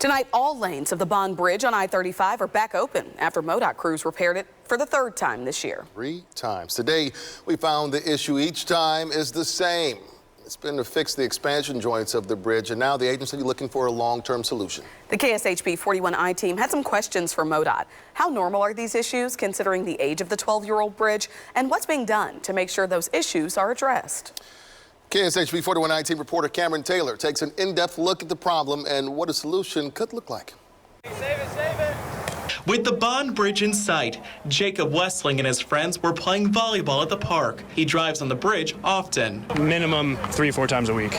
Tonight, all lanes of the Bond Bridge on I-35 are back open after MoDOT crews repaired it for the third time this year. 3 times. Today, we found the issue each time is the same. It's been to fix the expansion joints of the bridge, and now the agency is looking for a long-term solution. The KSHB 41I team had some questions for MoDOT. How normal are these issues considering the age of the 12-year-old bridge, and what's being done to make sure those issues are addressed? KSHB 41I team reporter Cameron Taylor takes an in-depth look at the problem and what a solution could look like. Save it, save it. With the Bond Bridge in sight, Jacob Westling and his friends were playing volleyball at the park. He drives on the bridge often. Minimum 3-4 times a week,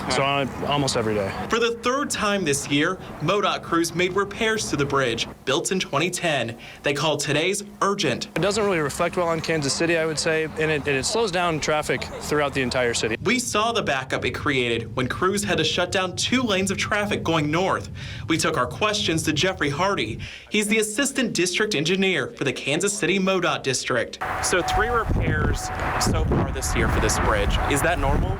so almost every day. For the third time this year, MoDOT crews made repairs to the bridge, built in 2010. They called today's urgent. It doesn't really reflect well on Kansas City, I would say, and it slows down traffic throughout the entire city. We saw the backup it created when crews had to shut down 2 lanes of traffic going north. We took our questions to Jeffrey Hardy. He's the assistant district engineer for the Kansas City MoDOT district. So 3 repairs so far this year for this bridge. Is that normal?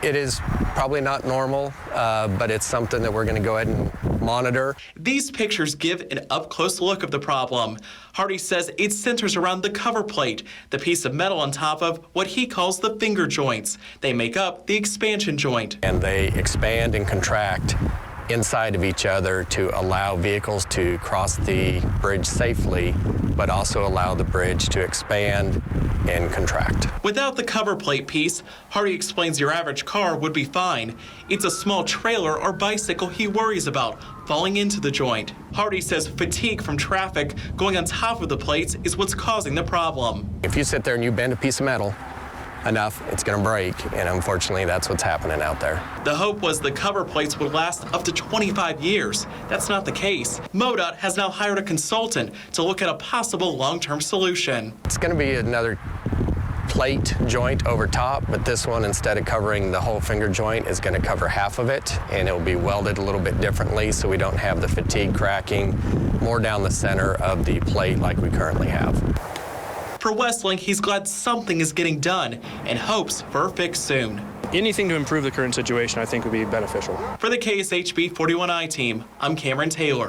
It is probably not normal, but it's something that we're going to go ahead and monitor. These pictures give an up-close look of the problem. Hardy says it centers around the cover plate, the piece of metal on top of what he calls the finger joints. They make up the expansion joint. And they expand and contract inside of each other to allow vehicles to cross the bridge safely, but also allow the bridge to expand and contract. Without the cover plate piece, Hardy explains your average car would be fine. It's a small trailer or bicycle he worries about falling into the joint. Hardy says fatigue from traffic going on top of the plates is what's causing the problem. If you sit there and you bend a piece of metal enough, it's going to break, and unfortunately that's what's happening out there. The hope was the cover plates would last up to 25 years. That's not the case. MoDOT has now hired a consultant to look at a possible long-term solution. It's going to be another plate joint over top, but this one, instead of covering the whole finger joint, is going to cover half of it, and it will be welded a little bit differently so we don't have the fatigue cracking more down the center of the plate like we currently have. For Westling, he's glad something is getting done and hopes for a fix soon. Anything to improve the current situation, I think, would be beneficial. For the KSHB 41I team, I'm Cameron Taylor.